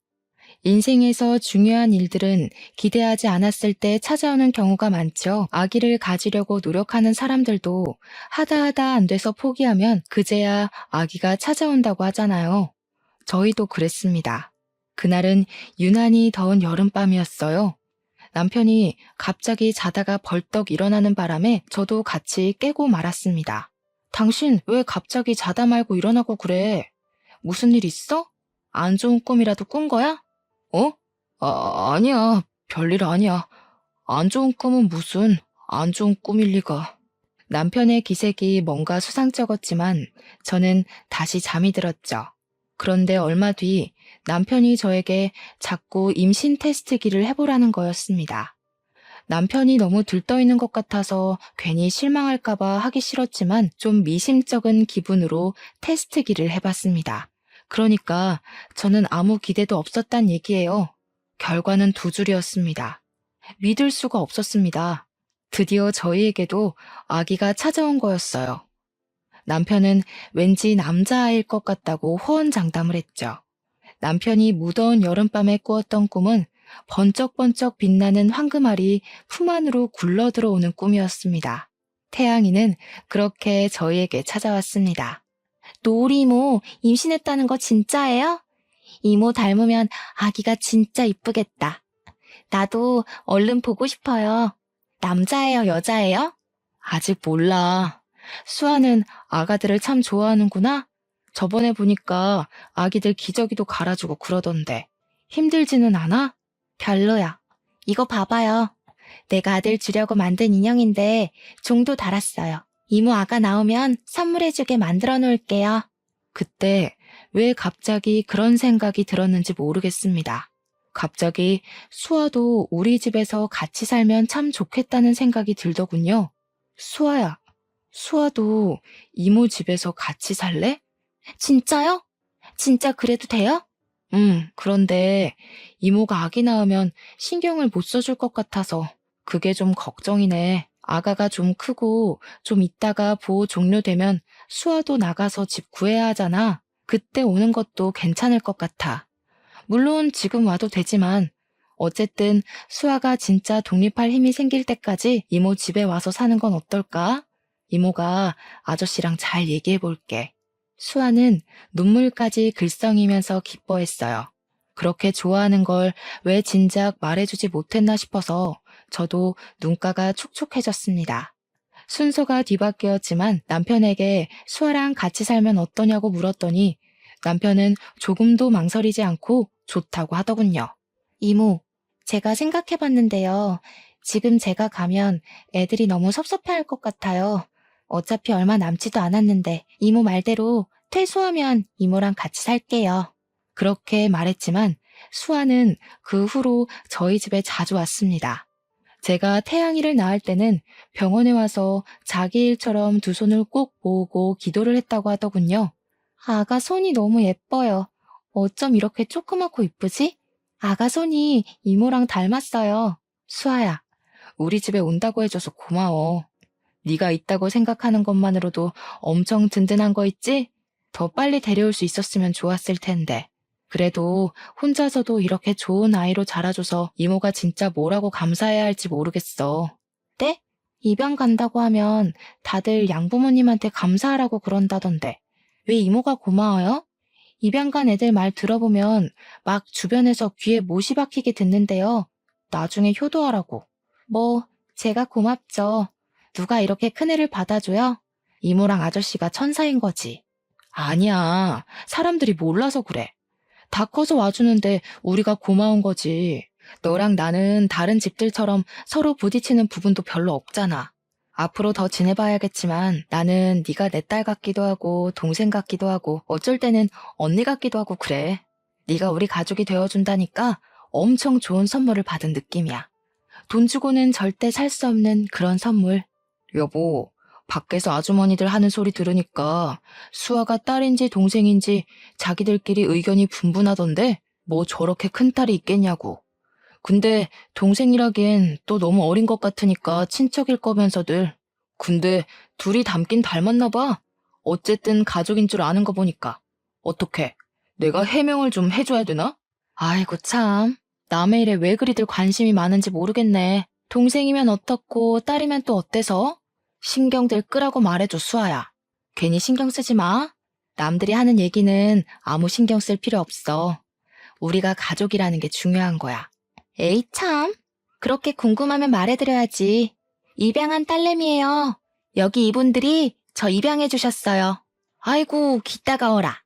인생에서 중요한 일들은 기대하지 않았을 때 찾아오는 경우가 많죠. 아기를 가지려고 노력하는 사람들도 하다 안 돼서 포기하면 그제야 아기가 찾아온다고 하잖아요. 저희도 그랬습니다. 그날은 유난히 더운 여름밤이었어요. 남편이 갑자기 자다가 벌떡 일어나는 바람에 저도 같이 깨고 말았습니다. 당신 왜 갑자기 자다 말고 일어나고 그래? 무슨 일 있어? 안 좋은 꿈이라도 꾼 거야? 어? 아니야. 별일 아니야. 안 좋은 꿈은 무슨 안 좋은 꿈일 리가. 남편의 기색이 뭔가 수상쩍었지만 저는 다시 잠이 들었죠. 그런데 얼마 뒤 남편이 저에게 자꾸 임신 테스트기를 해보라는 거였습니다. 남편이 너무 들떠있는 것 같아서 괜히 실망할까봐 하기 싫었지만 좀 미심쩍은 기분으로 테스트기를 해봤습니다. 그러니까 저는 아무 기대도 없었단 얘기예요. 결과는 두 줄이었습니다. 믿을 수가 없었습니다. 드디어 저희에게도 아기가 찾아온 거였어요. 남편은 왠지 남자아이일 것 같다고 호언장담을 했죠. 남편이 무더운 여름밤에 꾸었던 꿈은 번쩍번쩍 빛나는 황금알이 품 안으로 굴러 들어오는 꿈이었습니다. 태양이는 그렇게 저희에게 찾아왔습니다. 노을이 이모 임신했다는 거 진짜예요? 이모 닮으면 아기가 진짜 이쁘겠다. 나도 얼른 보고 싶어요. 남자예요, 여자예요? 아직 몰라. 수아는 아가들을 참 좋아하는구나. 저번에 보니까 아기들 기저귀도 갈아주고 그러던데. 힘들지는 않아? 별로야. 이거 봐봐요. 내가 아들 주려고 만든 인형인데 종도 달았어요. 이모 아가 나오면 선물해주게 만들어 놓을게요. 그때 왜 갑자기 그런 생각이 들었는지 모르겠습니다. 갑자기 수아도 우리 집에서 같이 살면 참 좋겠다는 생각이 들더군요. 수아야, 수아도 이모 집에서 같이 살래? 진짜요? 진짜 그래도 돼요? 그런데 이모가 아기 낳으면 신경을 못 써줄 것 같아서 그게 좀 걱정이네. 아가가 좀 크고 좀 있다가 보호 종료되면 수아도 나가서 집 구해야 하잖아. 그때 오는 것도 괜찮을 것 같아. 물론 지금 와도 되지만 어쨌든 수아가 진짜 독립할 힘이 생길 때까지 이모 집에 와서 사는 건 어떨까? 이모가 아저씨랑 잘 얘기해 볼게. 수아는 눈물까지 글썽이면서 기뻐했어요. 그렇게 좋아하는 걸 왜 진작 말해주지 못했나 싶어서 저도 눈가가 촉촉해졌습니다. 순서가 뒤바뀌었지만 남편에게 수아랑 같이 살면 어떠냐고 물었더니 남편은 조금도 망설이지 않고 좋다고 하더군요. 이모, 제가 생각해봤는데요. 지금 제가 가면 애들이 너무 섭섭해할 것 같아요. 어차피 얼마 남지도 않았는데 이모 말대로 퇴소하면 이모랑 같이 살게요. 그렇게 말했지만 수아는 그 후로 저희 집에 자주 왔습니다. 제가 태양이를 낳을 때는 병원에 와서 자기 일처럼 두 손을 꼭 모으고 기도를 했다고 하더군요. 아가 손이 너무 예뻐요. 어쩜 이렇게 조그맣고 이쁘지? 아가 손이 이모랑 닮았어요. 수아야, 우리 집에 온다고 해줘서 고마워. 네가 있다고 생각하는 것만으로도 엄청 든든한 거 있지? 더 빨리 데려올 수 있었으면 좋았을 텐데. 그래도 혼자서도 이렇게 좋은 아이로 자라줘서 이모가 진짜 뭐라고 감사해야 할지 모르겠어. 네? 입양 간다고 하면 다들 양부모님한테 감사하라고 그런다던데. 왜 이모가 고마워요? 입양 간 애들 말 들어보면 막 주변에서 귀에 못이 박히게 듣는데요. 나중에 효도하라고. 뭐, 제가 고맙죠. 누가 이렇게 큰애를 받아줘요? 이모랑 아저씨가 천사인 거지. 아니야. 사람들이 몰라서 그래. 다 커서 와주는데 우리가 고마운 거지. 너랑 나는 다른 집들처럼 서로 부딪히는 부분도 별로 없잖아. 앞으로 더 지내봐야겠지만 나는 네가 내 딸 같기도 하고 동생 같기도 하고 어쩔 때는 언니 같기도 하고 그래. 네가 우리 가족이 되어준다니까 엄청 좋은 선물을 받은 느낌이야. 돈 주고는 절대 살 수 없는 그런 선물. 여보, 밖에서 아주머니들 하는 소리 들으니까 수아가 딸인지 동생인지 자기들끼리 의견이 분분하던데 뭐 저렇게 큰 딸이 있겠냐고. 근데 동생이라기엔 또 너무 어린 것 같으니까 친척일 거면서들. 근데 둘이 닮긴 닮았나 봐. 어쨌든 가족인 줄 아는 거 보니까. 어떡해? 내가 해명을 좀 해줘야 되나? 아이고 참. 남의 일에 왜 그리들 관심이 많은지 모르겠네. 동생이면 어떻고 딸이면 또 어때서? 신경들 끄라고 말해줘, 수아야. 괜히 신경 쓰지 마. 남들이 하는 얘기는 아무 신경 쓸 필요 없어. 우리가 가족이라는 게 중요한 거야. 에이 참. 그렇게 궁금하면 말해드려야지. 입양한 딸내미예요. 여기 이분들이 저 입양해 주셨어요. 아이고 귀 따가워라.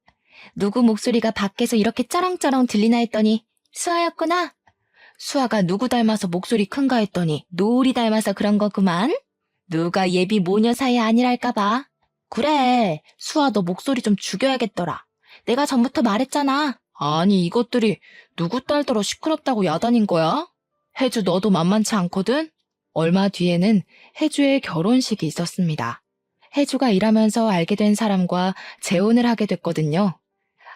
누구 목소리가 밖에서 이렇게 쩌렁쩌렁 들리나 했더니 수아였구나. 수아가 누구 닮아서 목소리 큰가 했더니 노을이 닮아서 그런 거구만. 누가 예비 모녀 사이 아니랄까봐. 그래, 수아 너 목소리 좀 죽여야겠더라. 내가 전부터 말했잖아. 아니 이것들이 누구 딸더러 시끄럽다고 야단인 거야? 혜주 너도 만만치 않거든? 얼마 뒤에는 혜주의 결혼식이 있었습니다. 혜주가 일하면서 알게 된 사람과 재혼을 하게 됐거든요.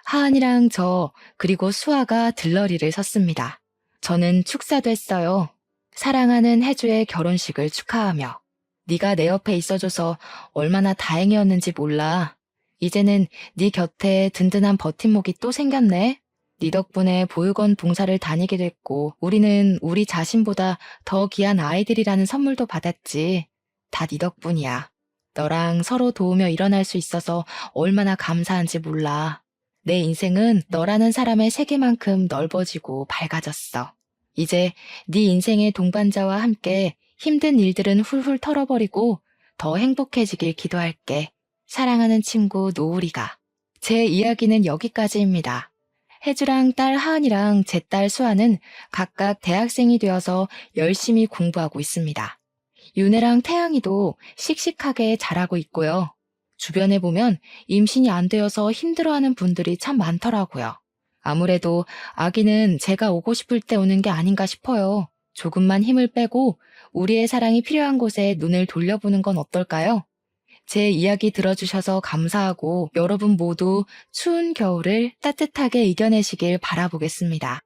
하은이랑 저 그리고 수아가 들러리를 섰습니다. 저는 축사도 했어요. 사랑하는 혜주의 결혼식을 축하하며. 네가 내 옆에 있어줘서 얼마나 다행이었는지 몰라. 이제는 네 곁에 든든한 버팀목이 또 생겼네. 네 덕분에 보육원 봉사를 다니게 됐고 우리는 우리 자신보다 더 귀한 아이들이라는 선물도 받았지. 다 네 덕분이야. 너랑 서로 도우며 일어날 수 있어서 얼마나 감사한지 몰라. 내 인생은 너라는 사람의 세계만큼 넓어지고 밝아졌어. 이제 네 인생의 동반자와 함께 힘든 일들은 훌훌 털어버리고 더 행복해지길 기도할게. 사랑하는 친구 노우리가. 제 이야기는 여기까지입니다. 혜주랑 딸 하은이랑 제 딸 수아는 각각 대학생이 되어서 열심히 공부하고 있습니다. 윤혜랑 태양이도 씩씩하게 자라고 있고요. 주변에 보면 임신이 안 되어서 힘들어하는 분들이 참 많더라고요. 아무래도 아기는 제가 오고 싶을 때 오는 게 아닌가 싶어요. 조금만 힘을 빼고 우리의 사랑이 필요한 곳에 눈을 돌려보는 건 어떨까요? 제 이야기 들어주셔서 감사하고 여러분 모두 추운 겨울을 따뜻하게 이겨내시길 바라보겠습니다.